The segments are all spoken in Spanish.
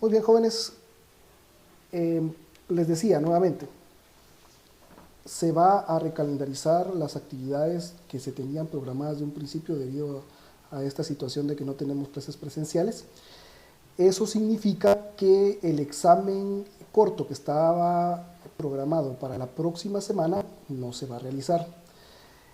Muy bien, jóvenes, les decía nuevamente, se va a recalendarizar las actividades que se tenían programadas de un principio debido a esta situación de que no tenemos clases presenciales. Eso significa que el examen corto que estaba programado para la próxima semana no se va a realizar.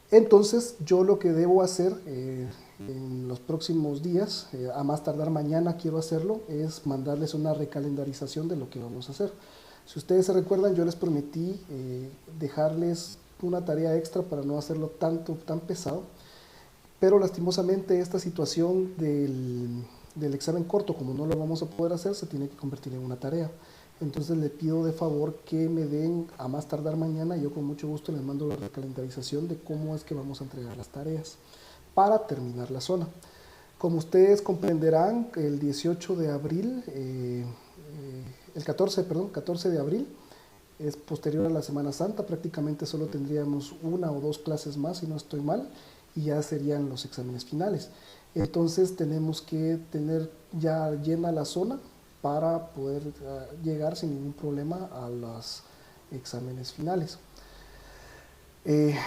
Entonces, yo lo que debo hacer en los próximos días, a más tardar mañana quiero hacerlo, es mandarles una recalendarización de lo que vamos a hacer. Si ustedes se recuerdan, yo les prometí dejarles una tarea extra para no hacerlo tan pesado, pero lastimosamente esta situación del examen corto, como no lo vamos a poder hacer, se tiene que convertir en una tarea. Entonces le pido de favor que me den a más tardar mañana, y yo con mucho gusto les mando la recalendarización de cómo es que vamos a entregar las tareas para terminar la zona. Como ustedes comprenderán, el 18 de abril, el 14 de abril, es posterior a la Semana Santa, prácticamente solo tendríamos una o dos clases más, si no estoy mal, y ya serían los exámenes finales. Entonces tenemos que tener ya llena la zona para poder llegar sin ningún problema a los exámenes finales.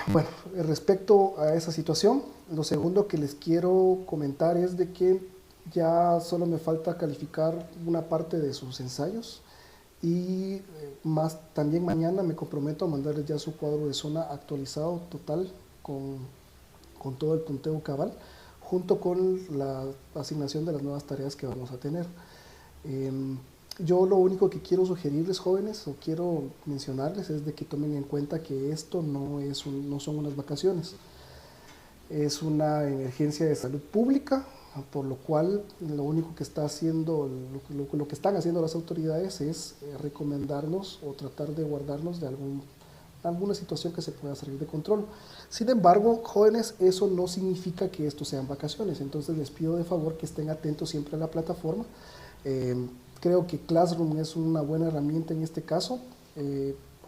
Bueno, respecto a esa situación, lo segundo que les quiero comentar es de que ya solo me falta calificar una parte de sus ensayos y también mañana me comprometo a mandarles ya su cuadro de zona actualizado total con todo el punteo cabal, junto con la asignación de las nuevas tareas que vamos a tener. Yo lo único que quiero sugerirles, jóvenes, o quiero mencionarles, es de que tomen en cuenta que esto no son unas vacaciones, es una emergencia de salud pública, por lo cual lo único que está haciendo, lo que están haciendo las autoridades es recomendarnos o tratar de guardarnos de alguna situación que se pueda salir de control. Sin embargo, jóvenes, eso no significa que esto sean vacaciones, entonces les pido de favor que estén atentos siempre a la plataforma. Creo que Classroom es una buena herramienta en este caso,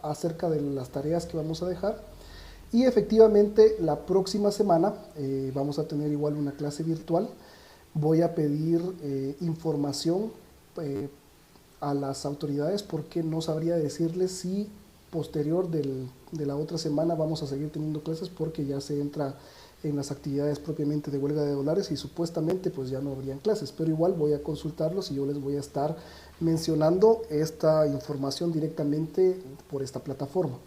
acerca de las tareas que vamos a dejar. Y efectivamente la próxima semana vamos a tener igual una clase virtual. Voy a pedir información a las autoridades, porque no sabría decirles si posterior de la otra semana vamos a seguir teniendo clases, porque ya se entra en las actividades propiamente de huelga de dólares y supuestamente pues ya no habrían clases, pero igual voy a consultarlos y yo les voy a estar mencionando esta información directamente por esta plataforma.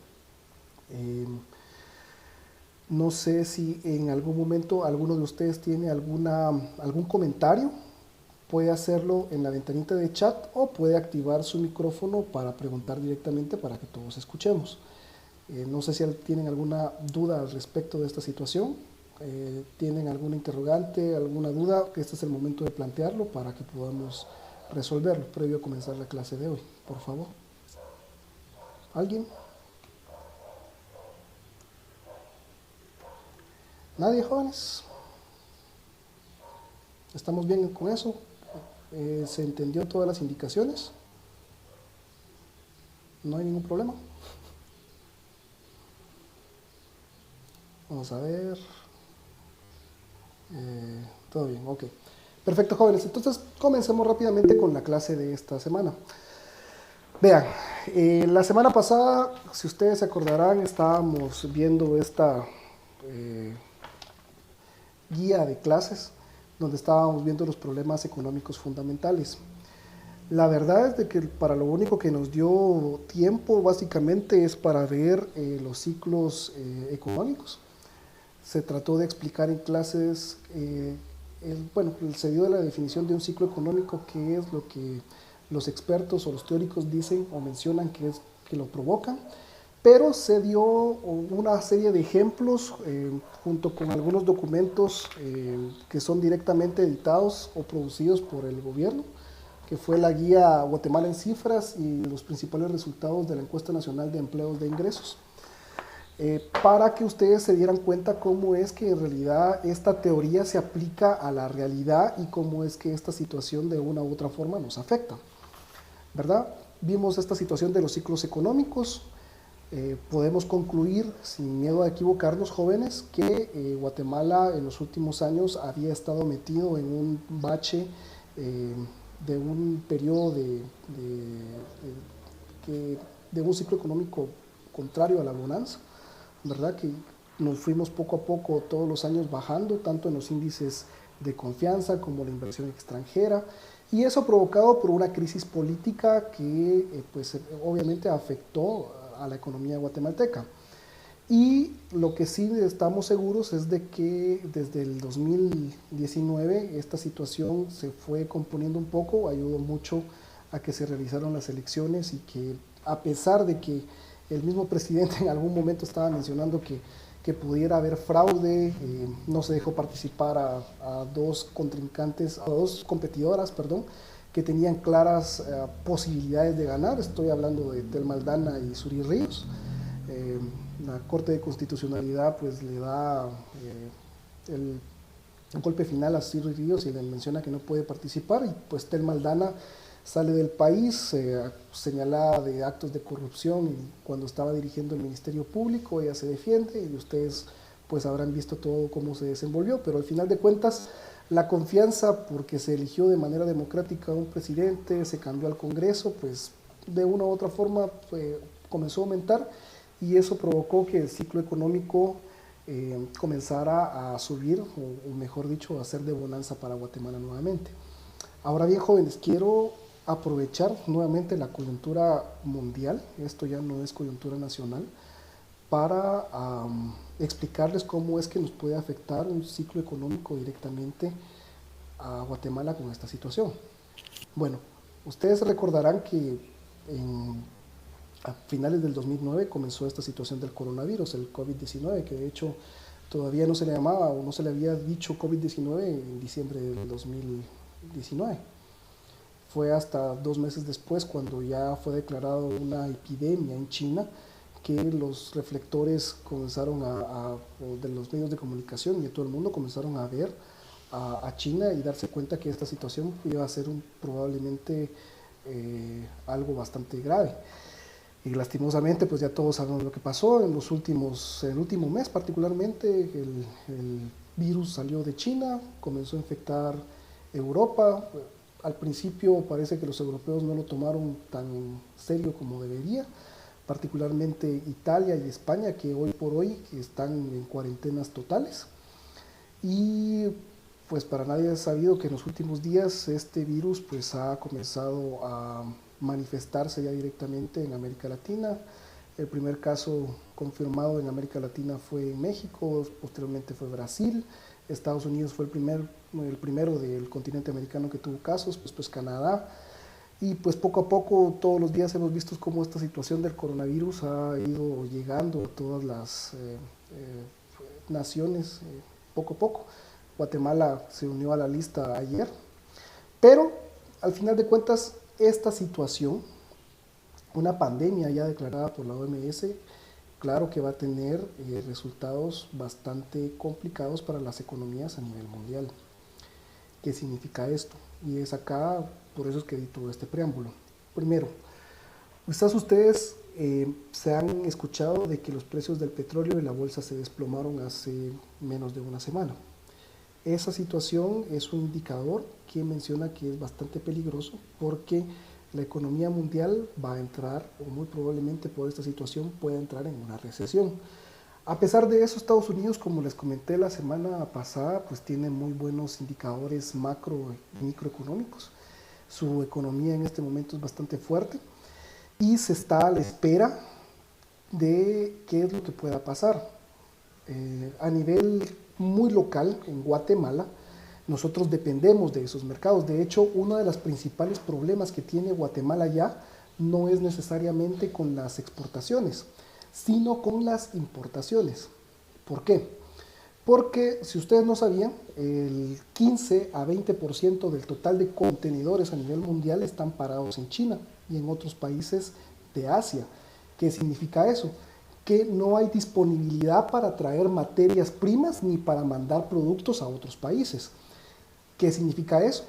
No sé si en algún momento alguno de ustedes tiene algún comentario, puede hacerlo en la ventanita de chat o puede activar su micrófono para preguntar directamente para que todos escuchemos. No sé si tienen alguna duda al respecto de esta situación, tienen alguna interrogante, alguna duda, que este es el momento de plantearlo para que podamos resolverlo previo a comenzar la clase de hoy, por favor. ¿Alguien? ¿Nadie, jóvenes? ¿Estamos bien con eso? ¿Se entendió todas las indicaciones? ¿No hay ningún problema? Vamos a ver. Todo bien, ok. Perfecto, jóvenes. Entonces, comencemos rápidamente con la clase de esta semana. Vean, la semana pasada, si ustedes se acordarán, estábamos viendo esta guía de clases, donde estábamos viendo los problemas económicos fundamentales. La verdad es de que para lo único que nos dio tiempo básicamente es para ver los ciclos económicos. Se trató de explicar en clases, se dio la definición de un ciclo económico, que es lo que los expertos o los teóricos dicen o mencionan que es que lo provocan, pero se dio una serie de ejemplos junto con algunos documentos que son directamente editados o producidos por el gobierno, que fue la guía Guatemala en cifras y los principales resultados de la encuesta nacional de empleos de ingresos, para que ustedes se dieran cuenta cómo es que en realidad esta teoría se aplica a la realidad y cómo es que esta situación de una u otra forma nos afecta, ¿verdad? Vimos esta situación de los ciclos económicos. Podemos concluir, sin miedo a equivocarnos, jóvenes, que Guatemala en los últimos años había estado metido en un bache de un periodo de un ciclo económico contrario a la bonanza, ¿verdad? Que nos fuimos poco a poco todos los años bajando, tanto en los índices de confianza como la inversión extranjera, y eso provocado por una crisis política que pues obviamente afectó a la economía guatemalteca. Y lo que sí estamos seguros es de que desde el 2019 esta situación se fue componiendo un poco, ayudó mucho a que se realizaron las elecciones y que a pesar de que el mismo presidente en algún momento estaba mencionando que pudiera haber fraude, no se dejó participar a dos contrincantes, a dos competidoras, perdón, que tenían claras posibilidades de ganar. Estoy hablando de Telma Aldana y Suri Ríos. La Corte de Constitucionalidad pues le da el golpe final a Suri Ríos y le menciona que no puede participar, y pues Telma Aldana sale del país señalada de actos de corrupción, y cuando estaba dirigiendo el Ministerio Público ella se defiende y ustedes pues habrán visto todo cómo se desenvolvió, pero al final de cuentas la confianza, porque se eligió de manera democrática a un presidente, se cambió al Congreso, pues de una u otra forma comenzó a aumentar, y eso provocó que el ciclo económico comenzara a subir, o mejor dicho, a ser de bonanza para Guatemala nuevamente. Ahora bien, jóvenes, quiero aprovechar nuevamente la coyuntura mundial, esto ya no es coyuntura nacional, para explicarles cómo es que nos puede afectar un ciclo económico directamente a Guatemala con esta situación. Bueno, ustedes recordarán que a finales del 2009 comenzó esta situación del coronavirus, el COVID-19, que de hecho todavía no se le llamaba o no se le había dicho COVID-19 en diciembre del 2019. Fue hasta 2 meses después, cuando ya fue declarado una epidemia en China, que los reflectores comenzaron de los medios de comunicación y de todo el mundo comenzaron a ver a China y darse cuenta que esta situación iba a ser probablemente algo bastante grave. Y lastimosamente pues ya todos sabemos lo que pasó en el último mes particularmente. El virus salió de China, comenzó a infectar Europa. Al principio parece que los europeos no lo tomaron tan serio como debería, particularmente Italia y España, que hoy por hoy están en cuarentenas totales. Y pues para nadie es sabido que en los últimos días este virus pues ha comenzado a manifestarse ya directamente en América Latina. El primer caso confirmado en América Latina fue en México, posteriormente fue Brasil, Estados Unidos fue el primero del continente americano que tuvo casos, pues Canadá, y pues poco a poco todos los días hemos visto cómo esta situación del coronavirus ha ido llegando a todas las naciones poco a poco. Guatemala se unió a la lista ayer, pero al final de cuentas esta situación, una pandemia ya declarada por la OMS, claro que va a tener resultados bastante complicados para las economías a nivel mundial. ¿Qué significa esto? Y es acá, por eso es que di todo este preámbulo. Primero, quizás ustedes se han escuchado de que los precios del petróleo en la bolsa se desplomaron hace menos de una semana. Esa situación es un indicador que menciona que es bastante peligroso, porque la economía mundial va a entrar, o muy probablemente por esta situación pueda entrar en una recesión. A pesar de eso, Estados Unidos, como les comenté la semana pasada, pues tiene muy buenos indicadores macro y microeconómicos. Su economía en este momento es bastante fuerte y se está a la espera de qué es lo que pueda pasar. A nivel muy local, en Guatemala, nosotros dependemos de esos mercados. De hecho, uno de los principales problemas que tiene Guatemala ya no es necesariamente con las exportaciones, sino con las importaciones. ¿Por qué? Porque, si ustedes no sabían, el 15 a 20% del total de contenedores a nivel mundial están parados en China y en otros países de Asia. ¿Qué significa eso? Que no hay disponibilidad para traer materias primas ni para mandar productos a otros países. ¿Qué significa eso?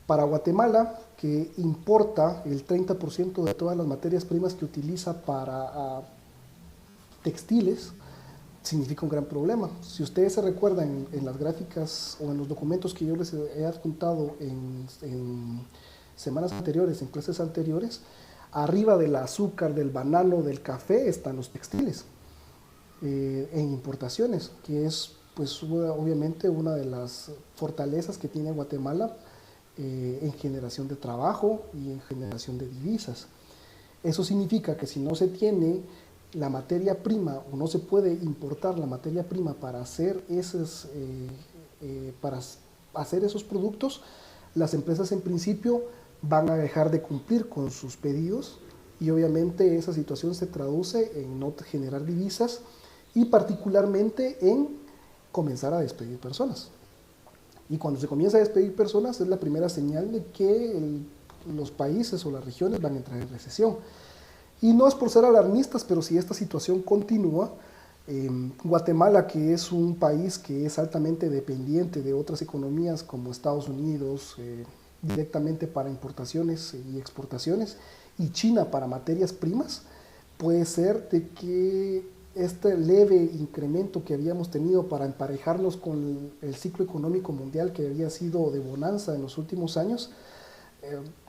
Para Guatemala, que importa el 30% de todas las materias primas que utiliza para textiles, significa un gran problema. Si ustedes se recuerdan en las gráficas o en los documentos que yo les he adjuntado en semanas anteriores, en clases anteriores, arriba del azúcar, del banano, del café, están los textiles en importaciones, que es pues obviamente una de las fortalezas que tiene Guatemala en generación de trabajo y en generación de divisas. Eso significa que si no se tiene la materia prima o no se puede importar la materia prima para hacer esos productos, las empresas en principio van a dejar de cumplir con sus pedidos y obviamente esa situación se traduce en no generar divisas y particularmente en comenzar a despedir personas. Y cuando se comienza a despedir personas es la primera señal de que los países o las regiones van a entrar en recesión. Y no es por ser alarmistas, pero si esta situación continúa, Guatemala, que es un país que es altamente dependiente de otras economías como Estados Unidos, directamente para importaciones y exportaciones, y China para materias primas, puede ser de que este leve incremento que habíamos tenido para emparejarnos con el ciclo económico mundial que había sido de bonanza en los últimos años,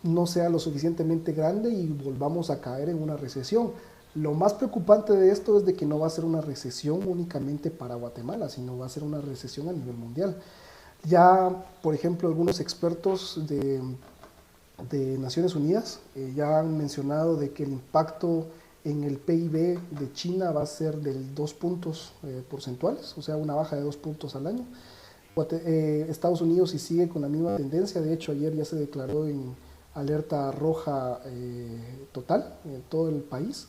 no sea lo suficientemente grande y volvamos a caer en una recesión. Lo más preocupante de esto es de que no va a ser una recesión únicamente para Guatemala, sino va a ser una recesión a nivel mundial. Ya, por ejemplo, algunos expertos de Naciones Unidas ya han mencionado de que el impacto en el PIB de China va a ser del 2 puntos porcentuales, o sea, una baja de 2 puntos al año. Estados Unidos sí sigue con la misma tendencia, de hecho ayer ya se declaró en alerta roja total en todo el país.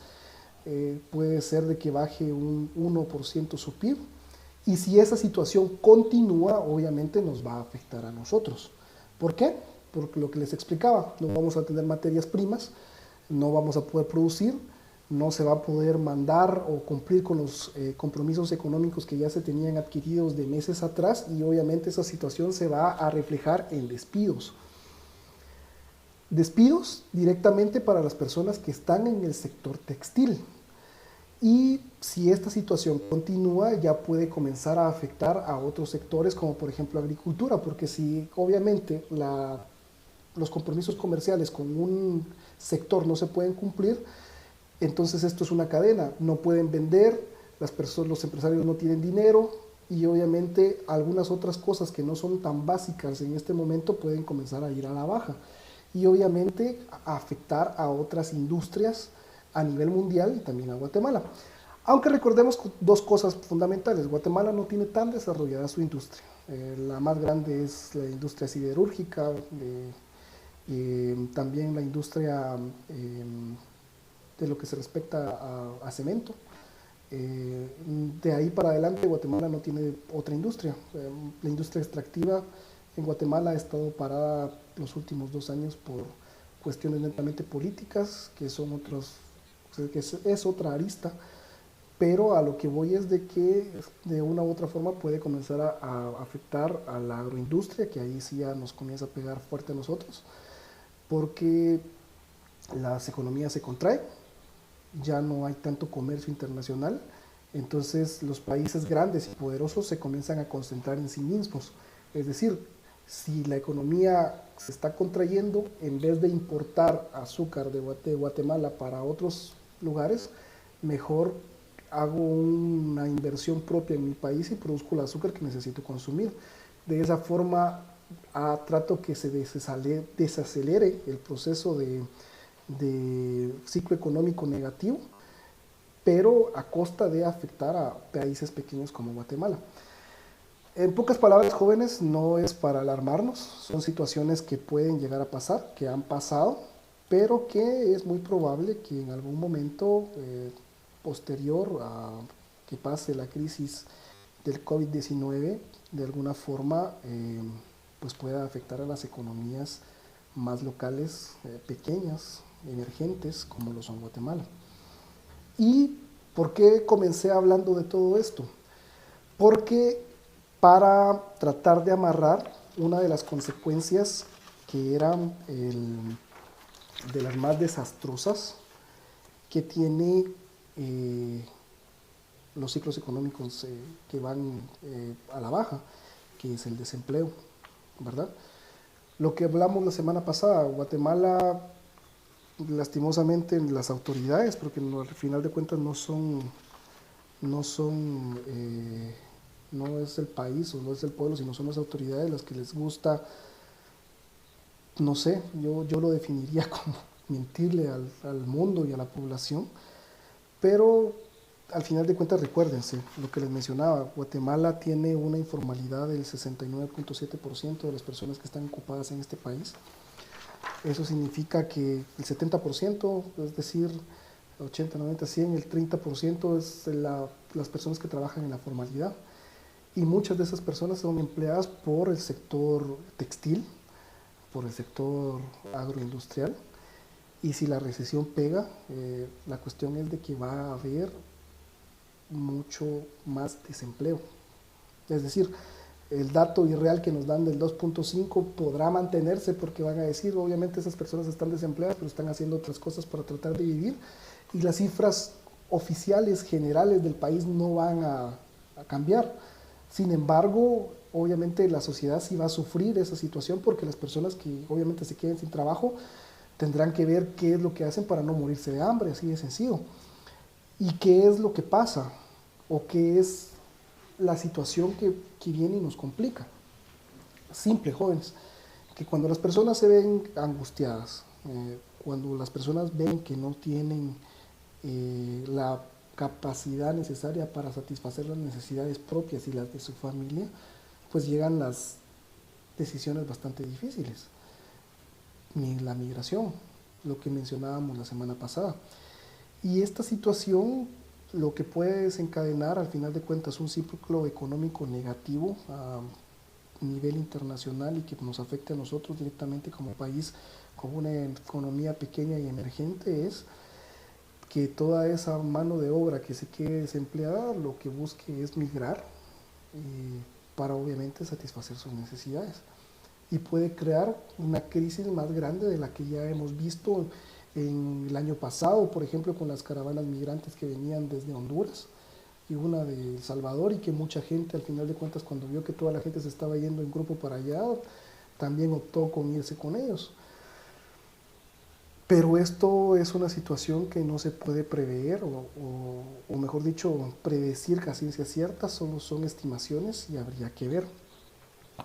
Puede ser de que baje un 1% su PIB, y si esa situación continúa, obviamente nos va a afectar a nosotros. ¿Por qué? Porque lo que les explicaba, no vamos a tener materias primas, no vamos a poder producir, no se va a poder mandar o cumplir con los compromisos económicos que ya se tenían adquiridos de meses atrás, y obviamente esa situación se va a reflejar en despidos. Despidos directamente para las personas que están en el sector textil. Y si esta situación continúa, ya puede comenzar a afectar a otros sectores, como por ejemplo agricultura, porque si obviamente los compromisos comerciales con un sector no se pueden cumplir, entonces esto es una cadena, no pueden vender, los empresarios no tienen dinero, y obviamente algunas otras cosas que no son tan básicas en este momento pueden comenzar a ir a la baja, y obviamente a afectar a otras industrias a nivel mundial y también a Guatemala. Aunque recordemos dos cosas fundamentales: Guatemala no tiene tan desarrollada su industria. La más grande es la industria siderúrgica, también la industria de lo que se respecta a cemento. De ahí para adelante Guatemala no tiene otra industria. La industria extractiva en Guatemala ha estado parada los últimos 2 años por cuestiones netamente políticas, que son otros, que es otra arista, pero a lo que voy es de que de una u otra forma puede comenzar a afectar a la agroindustria, que ahí sí ya nos comienza a pegar fuerte a nosotros, porque las economías se contraen, ya no hay tanto comercio internacional, entonces los países grandes y poderosos se comienzan a concentrar en sí mismos. Es decir, si la economía se está contrayendo, en vez de importar azúcar de Guatemala para otros lugares, mejor hago una inversión propia en mi país y produzco el azúcar que necesito consumir. De esa forma trato que se desacelere el proceso de ciclo económico negativo, pero a costa de afectar a países pequeños como Guatemala. En pocas palabras, jóvenes, no es para alarmarnos, son situaciones que pueden llegar a pasar, que han pasado, pero que es muy probable que en algún momento posterior a que pase la crisis del COVID-19, de alguna forma, pues pueda afectar a las economías más locales, pequeñas, emergentes, como lo son Guatemala. ¿Y por qué comencé hablando de todo esto? Porque para tratar de amarrar una de las consecuencias que eran de las más desastrosas que tiene los ciclos económicos que van a la baja, que es el desempleo, ¿verdad? Lo que hablamos la semana pasada, Guatemala, lastimosamente las autoridades, porque al final de cuentas no son, no es el país o no es el pueblo, sino son las autoridades las que les gusta, no sé, yo lo definiría como mentirle al mundo y a la población, pero al final de cuentas recuérdense lo que les mencionaba, Guatemala tiene una informalidad del 69.7% de las personas que están ocupadas en este país. Eso significa que el 70%, es decir, 80, 90, 100, el 30% es las personas que trabajan en la formalidad. Y muchas de esas personas son empleadas por el sector textil, por el sector agroindustrial. Y si la recesión pega, la cuestión es de que va a haber mucho más desempleo. Es decir, el dato irreal que nos dan del 2.5 podrá mantenerse porque van a decir, obviamente esas personas están desempleadas, pero están haciendo otras cosas para tratar de vivir y las cifras oficiales generales del país no van a cambiar. Sin embargo, obviamente la sociedad sí va a sufrir esa situación porque las personas que obviamente se queden sin trabajo tendrán que ver qué es lo que hacen para no morirse de hambre, así de sencillo. ¿Y qué es lo que pasa? ¿O qué es la situación que viene y nos complica? Simple, jóvenes, que cuando las personas se ven angustiadas, cuando las personas ven que no tienen la capacidad necesaria para satisfacer las necesidades propias y las de su familia, pues llegan las decisiones bastante difíciles. Ni la migración, lo que mencionábamos la semana pasada. Y esta situación lo que puede desencadenar al final de cuentas un ciclo económico negativo a nivel internacional y que nos afecte a nosotros directamente como país con una economía pequeña y emergente es que toda esa mano de obra que se quede desempleada lo que busque es migrar para obviamente satisfacer sus necesidades y puede crear una crisis más grande de la que ya hemos visto en el año pasado, por ejemplo, con las caravanas migrantes que venían desde Honduras y una de El Salvador y que mucha gente al final de cuentas cuando vio que toda la gente se estaba yendo en grupo para allá, también optó con irse con ellos. Pero esto es una situación que no se puede prever o mejor dicho, predecir a ciencia cierta, solo son estimaciones y habría que ver.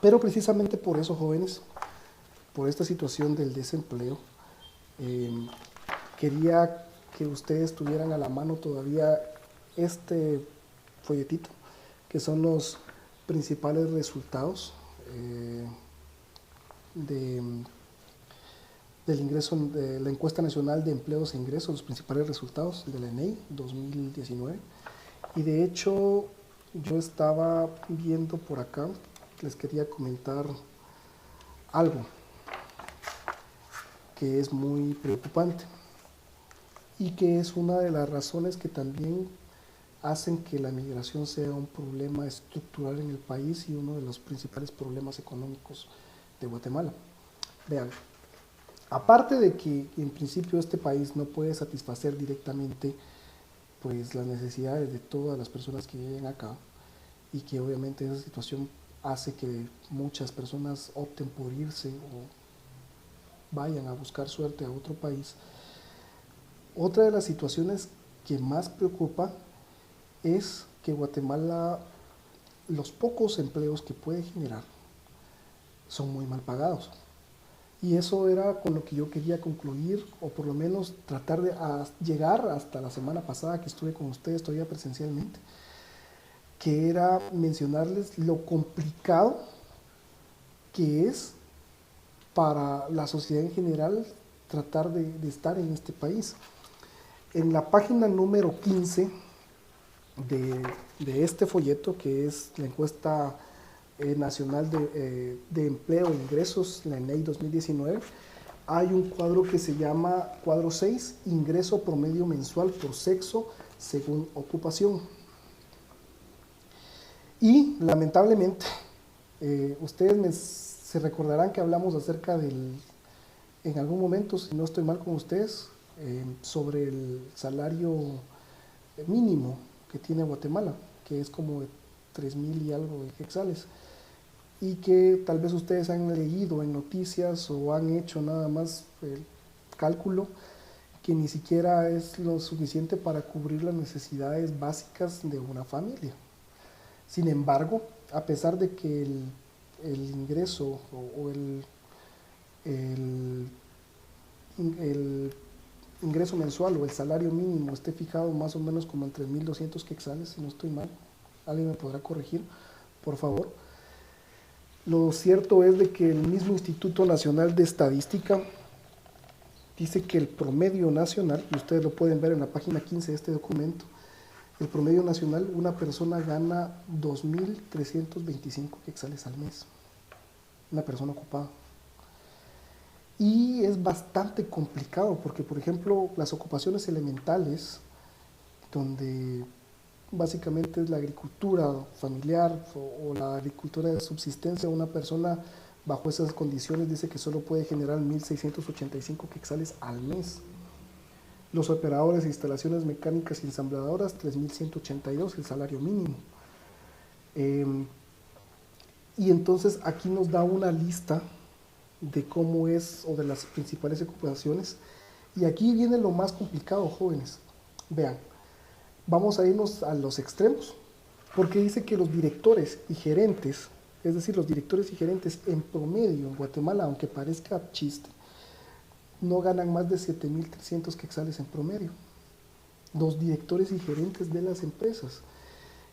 Pero precisamente por eso, jóvenes, por esta situación del desempleo, eh, quería que ustedes tuvieran a la mano todavía este folletito, que son los principales resultados eh, de, del ingreso, de la encuesta nacional de empleos e ingresos, los principales resultados de la ENEI 2019. Y de hecho, yo estaba viendo por acá, les quería comentar algo que es muy preocupante y que es una de las razones que también hacen que la migración sea un problema estructural en el país y uno de los principales problemas económicos de Guatemala. Vean, aparte de que en principio este país no puede satisfacer directamente pues las necesidades de todas las personas que viven acá y que obviamente esa situación hace que muchas personas opten por irse o vayan a buscar suerte a otro país. Otra de las situaciones que más preocupa es que Guatemala, los pocos empleos que puede generar son muy mal pagados. Y eso era con lo que yo quería concluir, o por lo menos tratar de llegar hasta la semana pasada que estuve con ustedes todavía presencialmente, que era mencionarles lo complicado que es para la sociedad en general tratar de estar en este país. En la página número 15 de este folleto, que es la encuesta nacional de empleo e ingresos, la ENEI 2019, hay un cuadro que se llama cuadro 6, ingreso promedio mensual por sexo según ocupación. Y lamentablemente, se recordarán que hablamos acerca en algún momento, si no estoy mal con ustedes, sobre el salario mínimo que tiene Guatemala, que es como de 3,000 y algo de quetzales. y que tal vez ustedes han leído en noticias o han hecho nada más el cálculo que ni siquiera es lo suficiente para cubrir las necesidades básicas de una familia. Sin embargo, a pesar de que el ingreso o el, el ingreso mensual o el salario mínimo esté fijado más o menos como en 3.200 quetzales, si no estoy mal, alguien me podrá corregir, por favor. Lo cierto es de que el mismo Instituto Nacional de Estadística dice que el promedio nacional, y ustedes lo pueden ver en la página 15 de este documento, el promedio nacional, una persona gana 2.325 quetzales al mes, una persona ocupada. Y es bastante complicado porque, por ejemplo, las ocupaciones elementales, donde básicamente es la agricultura familiar o la agricultura de subsistencia, una persona bajo esas condiciones dice que solo puede generar 1.685 quetzales al mes. Los operadores de instalaciones mecánicas y ensambladoras, 3.182, el salario mínimo. Y entonces aquí nos da una lista de cómo es o de las principales ocupaciones. Y aquí viene lo más complicado, jóvenes. Vean, vamos a irnos a los extremos, porque dice que los directores y gerentes, es decir, los directores y gerentes en promedio en Guatemala, aunque parezca chiste, no ganan más de 7.300 quetzales en promedio. Los directores y gerentes de las empresas.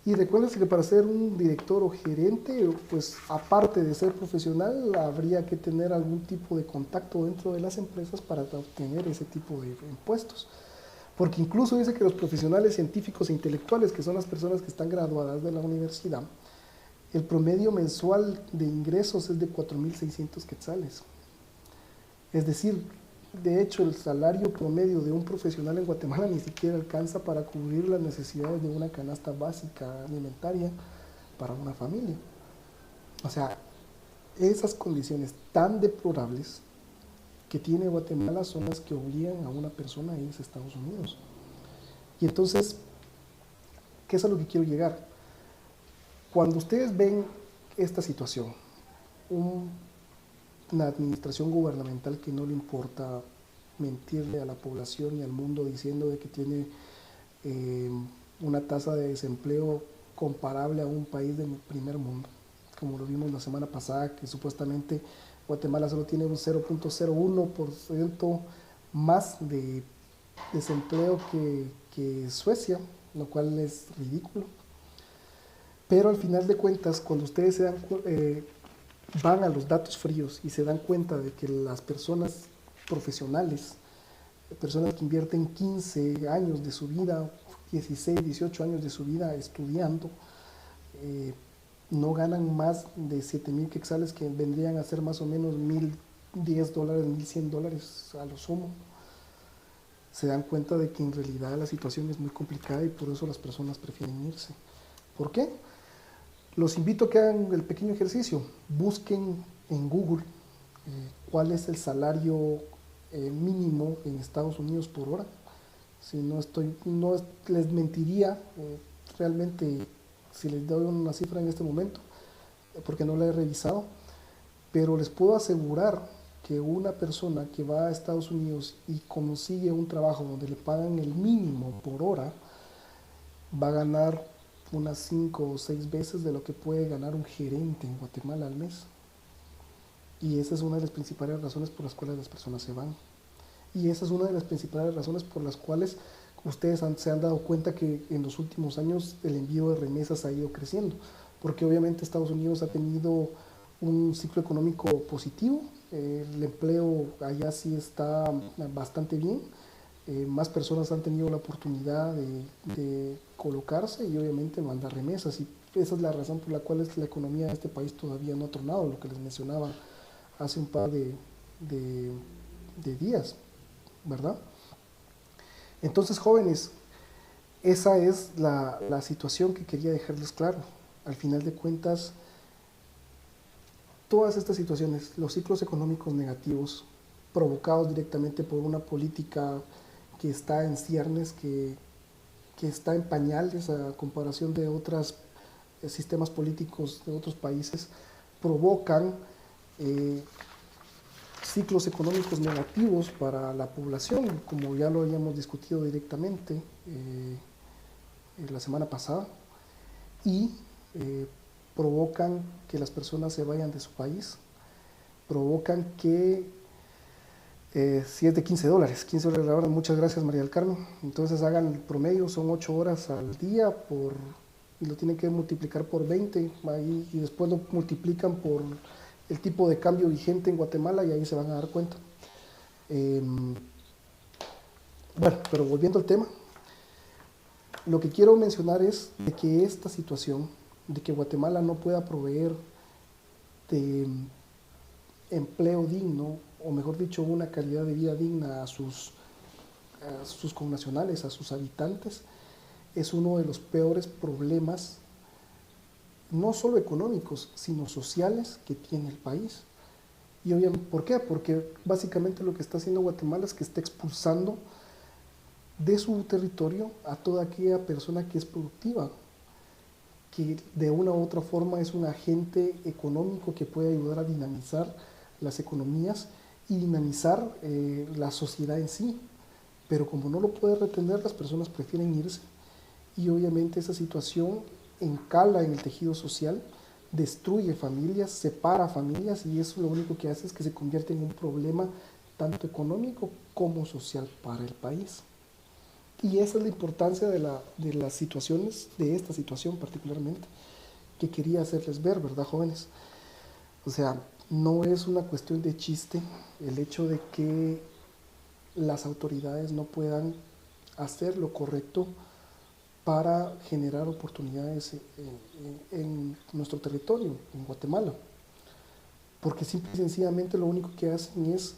Y recuerden que para ser un director o gerente, pues aparte de ser profesional, habría que tener algún tipo de contacto dentro de las empresas para obtener ese tipo de impuestos. Porque incluso dice que los profesionales científicos e intelectuales, que son las personas que están graduadas de la universidad, el promedio mensual de ingresos es de 4.600 quetzales. Es decir, de hecho, el salario promedio de un profesional en Guatemala ni siquiera alcanza para cubrir las necesidades de una canasta básica alimentaria para una familia. O sea, esas condiciones tan deplorables que tiene Guatemala son las que obligan a una persona a irse a Estados Unidos. Y entonces, ¿qué es a lo que quiero llegar? Cuando ustedes ven esta situación, una administración gubernamental que no le importa mentirle a la población y al mundo diciendo de que tiene una tasa de desempleo comparable a un país del primer mundo, como lo vimos la semana pasada, que supuestamente Guatemala solo tiene un 0.01% más de desempleo que Suecia, lo cual es ridículo. Pero al final de cuentas, cuando ustedes van a los datos fríos y se dan cuenta de que las personas profesionales, personas que invierten 15 años de su vida, 16, 18 años de su vida estudiando, no ganan más de 7.000 quetzales, que vendrían a ser más o menos $1.010, $1.100 a lo sumo. Se dan cuenta de que en realidad la situación es muy complicada y por eso las personas prefieren irse. ¿Por qué? Los invito a que hagan el pequeño ejercicio. Busquen en Google cuál es el salario mínimo en Estados Unidos por hora. Si no les mentiría realmente si les doy una cifra en este momento, porque no la he revisado, pero les puedo asegurar que una persona que va a Estados Unidos y consigue un trabajo donde le pagan el mínimo por hora, va a ganar unas 5 o 6 veces de lo que puede ganar un gerente en Guatemala al mes. Y esa es una de las principales razones por las cuales las personas se van. Y esa es una de las principales razones por las cuales ustedes se han dado cuenta que en los últimos años el envío de remesas ha ido creciendo. Porque obviamente Estados Unidos ha tenido un ciclo económico positivo, el empleo allá sí está bastante bien, más personas han tenido la oportunidad de colocarse y obviamente mandar remesas, y esa es la razón por la cual la economía de este país todavía no ha tronado, lo que les mencionaba hace un par de días, ¿verdad? Entonces, jóvenes, esa es la situación que quería dejarles claro. Al final de cuentas, todas estas situaciones, los ciclos económicos negativos provocados directamente por una política que está en ciernes, que está en pañales a comparación de otros sistemas políticos de otros países, provocan ciclos económicos negativos para la población, como ya lo habíamos discutido directamente la semana pasada, y provocan que las personas se vayan de su país, provocan que si es de $15 la hora, muchas gracias María del Carmen, entonces hagan el promedio, son 8 horas al día y lo tienen que multiplicar por 20 ahí, y después lo multiplican por el tipo de cambio vigente en Guatemala y ahí se van a dar cuenta. Bueno, pero volviendo al tema, lo que quiero mencionar es de que esta situación, de que Guatemala no pueda proveer de empleo digno, o mejor dicho, una calidad de vida digna a sus connacionales, a sus habitantes, es uno de los peores problemas, no solo económicos, sino sociales que tiene el país. Y obviamente, ¿por qué? Porque básicamente lo que está haciendo Guatemala es que está expulsando de su territorio a toda aquella persona que es productiva, que de una u otra forma es un agente económico que puede ayudar a dinamizar las economías y dinamizar la sociedad en sí. Pero como no lo puede retener, las personas prefieren irse, y obviamente esa situación encala en el tejido social, destruye familias, separa familias, y eso lo único que hace es que se convierte en un problema tanto económico como social para el país. Y esa es la importancia de las situaciones, de esta situación particularmente, que quería hacerles ver, ¿verdad, jóvenes? O sea, no es una cuestión de chiste el hecho de que las autoridades no puedan hacer lo correcto para generar oportunidades en nuestro territorio, en Guatemala. Porque simple y sencillamente lo único que hacen es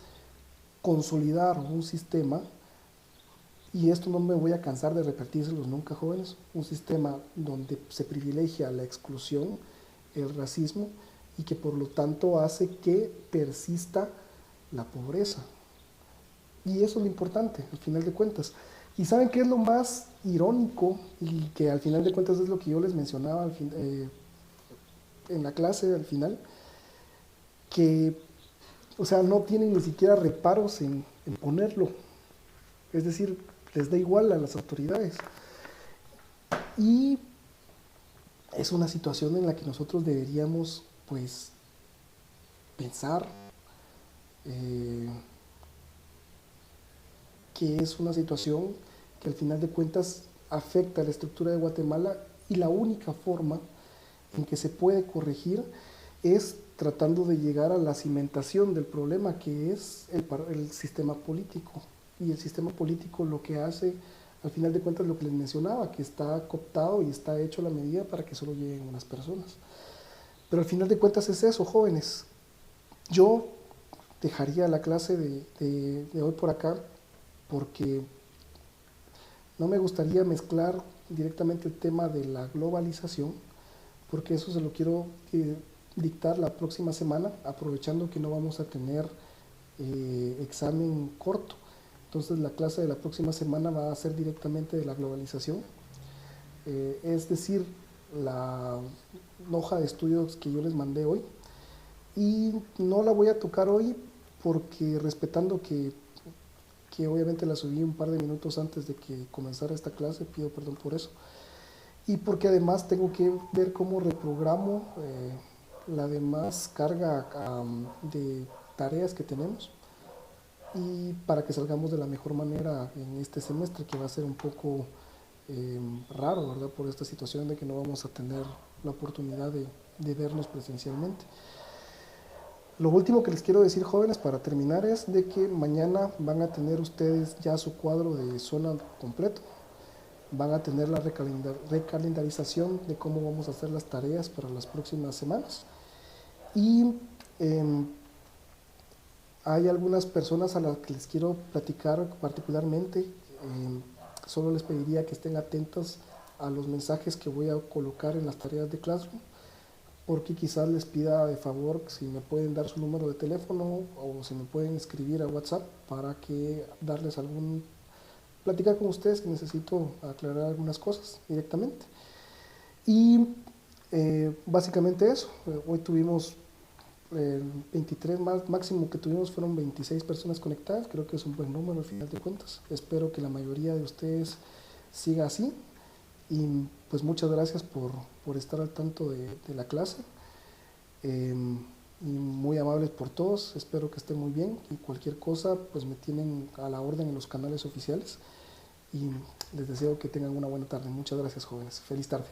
consolidar un sistema, y esto no me voy a cansar de repetírselos nunca, jóvenes, un sistema donde se privilegia la exclusión, el racismo, y que por lo tanto hace que persista la pobreza. Y eso es lo importante, al final de cuentas. ¿Y saben qué es lo más irónico? Y que al final de cuentas es lo que yo les mencionaba en la clase al final, que, o sea, no tienen ni siquiera reparos en ponerlo. Es decir, les da igual a las autoridades. Y es una situación en la que nosotros deberíamos, pues, pensar que es una situación que al final de cuentas afecta a la estructura de Guatemala, y la única forma en que se puede corregir es tratando de llegar a la cimentación del problema, que es el sistema político. Y el sistema político lo que hace, al final de cuentas, lo que les mencionaba, que está cooptado y está hecho la medida para que solo lleguen unas personas. Pero al final de cuentas es eso, jóvenes. Yo dejaría la clase de hoy por acá, porque no me gustaría mezclar directamente el tema de la globalización, porque eso se lo quiero dictar la próxima semana, aprovechando que no vamos a tener examen corto. Entonces la clase de la próxima semana va a ser directamente de la globalización, es decir, la hoja de estudios que yo les mandé hoy, y no la voy a tocar hoy porque, respetando que obviamente la subí un par de minutos antes de que comenzara esta clase, pido perdón por eso, y porque además tengo que ver cómo reprogramo la demás carga de tareas que tenemos, y para que salgamos de la mejor manera en este semestre, que va a ser un poco raro, ¿verdad? Por esta situación de que no vamos a tener la oportunidad de vernos presencialmente. Lo último que les quiero decir, jóvenes, para terminar, es de que mañana van a tener ustedes ya su cuadro de zona completo. Van a tener la recalendarización de cómo vamos a hacer las tareas para las próximas semanas. Y hay algunas personas a las que les quiero platicar particularmente. Solo les pediría que estén atentos a los mensajes que voy a colocar en las tareas de Classroom, porque quizás les pida de favor si me pueden dar su número de teléfono, o si me pueden escribir a WhatsApp para que darles platicar con ustedes, que necesito aclarar algunas cosas directamente. Y básicamente eso. Hoy tuvimos El 23 máximo que tuvimos fueron 26 personas conectadas, creo que es un buen número al final de cuentas. Espero que la mayoría de ustedes siga así y pues muchas gracias por estar al tanto de la clase. Y muy amables por todos, espero que estén muy bien y cualquier cosa pues me tienen a la orden en los canales oficiales y les deseo que tengan una buena tarde. Muchas gracias, jóvenes, feliz tarde.